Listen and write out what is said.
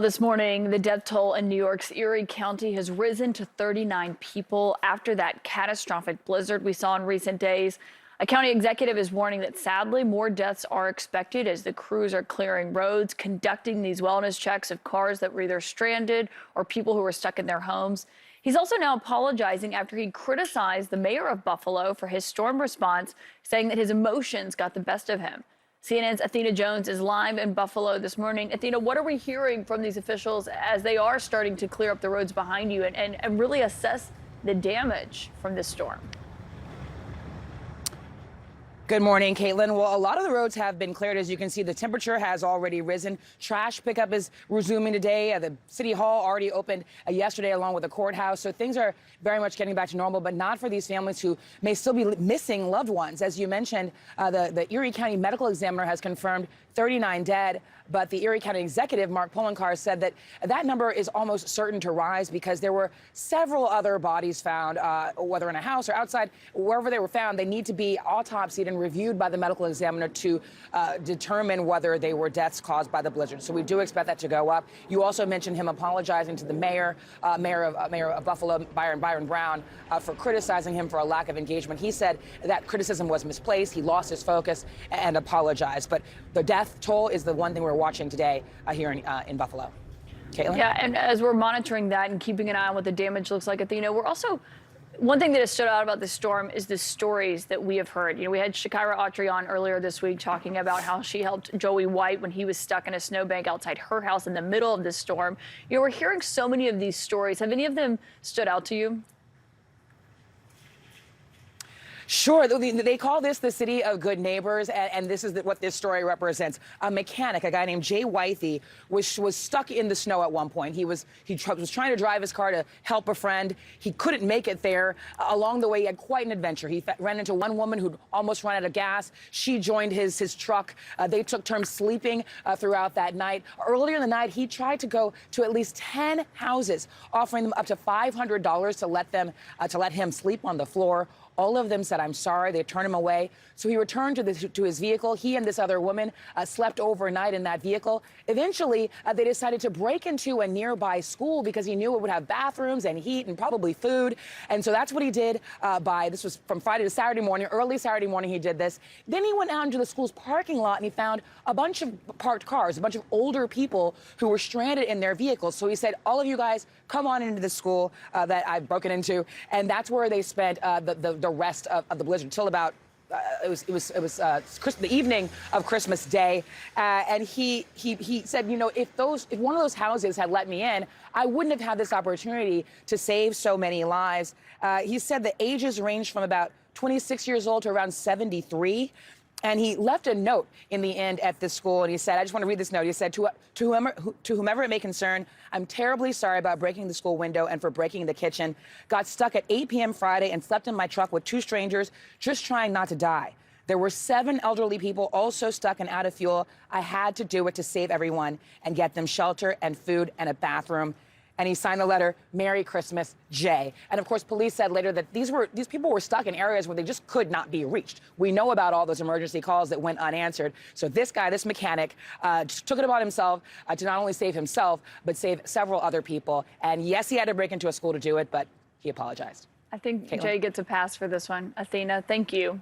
This morning, the death toll in New York's Erie County has risen to 39 people after that catastrophic blizzard we saw in recent days. A county executive is warning that sadly more deaths are expected as the crews are clearing roads, conducting these wellness checks of cars that were either stranded or people who were stuck in their homes. He's also now apologizing after he criticized the mayor of Buffalo for his storm response, saying that his emotions got the best of him. CNN's Athena Jones is live in Buffalo this morning. Athena, what are we hearing from these officials as they are starting to clear up the roads behind you and really assess the damage from this storm? Good morning, Caitlin. Well, a lot of the roads have been cleared. As you can see, the temperature has already risen. Trash pickup is resuming today. The city hall already opened yesterday along with the courthouse. So things are very much getting back to normal, but not for these families who may still be missing loved ones. As you mentioned, the Erie County medical examiner has confirmed 39 dead, but the Erie County executive, Mark Poloncarz, said that that number is almost certain to rise because there were several other bodies found, whether in a house or outside, wherever they were found. They need to be autopsied and reviewed by the medical examiner to determine whether they were deaths caused by the blizzard. So we do expect that to go up. You also mentioned him apologizing to the mayor of Buffalo, Byron Brown, for criticizing him for a lack of engagement. He said that criticism was misplaced. He lost his focus and apologized. But the death toll is the one thing we're watching today here in Buffalo. Caitlin? Yeah, and as we're monitoring that and keeping an eye on what the damage looks like, Athena, we're also one thing that has stood out about this storm is the stories that we have heard. You know, we had Shakira Autry on earlier this week talking about how she helped Joey White when he was stuck in a snowbank outside her house in the middle of this storm. You know, we're hearing so many of these stories. Have any of them stood out to you? Sure. They call this the city of good neighbors, and this is what this story represents. A mechanic, a guy named Jay Wythe, was stuck in the snow at one point. He was trying to drive his car to help a friend. He couldn't make it there. Along the way, he had quite an adventure. He ran into one woman who'd almost run out of gas. She joined his truck. They took turns sleeping throughout that night. Earlier in the night, he tried to go to at least 10 houses, offering them up to $500 to let him sleep on the floor. All of them said, "I'm sorry." They turned him away. So he returned to his vehicle. He and this other woman slept overnight in that vehicle. Eventually, they decided to break into a nearby school because he knew it would have bathrooms and heat and probably food. And so that's what he did this was from Friday to Saturday morning. Early Saturday morning, he did this. Then he went out into the school's parking lot and he found a bunch of parked cars, a bunch of older people who were stranded in their vehicles. So he said, "All of you guys, come on into the school that I've broken into." And that's where they spent the rest of the blizzard till about it was the evening of Christmas Day, and he said, you know, if one of those houses had let me in, I wouldn't have had this opportunity to save so many lives. He said the ages ranged from about 26 years old to around 73. And he left a note in the end at this school, and he said, I just want to read this note. He said, to whomever it may concern, I'm terribly sorry about breaking the school window and for breaking the kitchen. Got stuck at 8 p.m. Friday and slept in my truck with two strangers, just trying not to die. There were 7 elderly people also stuck and out of fuel. I had to do it to save everyone and get them shelter and food and a bathroom. And he signed the letter, "Merry Christmas, Jay." And of course, police said later that these people were stuck in areas where they just could not be reached. We know about all those emergency calls that went unanswered. So this guy, this mechanic, took it upon himself to not only save himself, but save several other people. And yes, he had to break into a school to do it, but he apologized. I think Caitlin? Jay gets a pass for this one. Athena, thank you.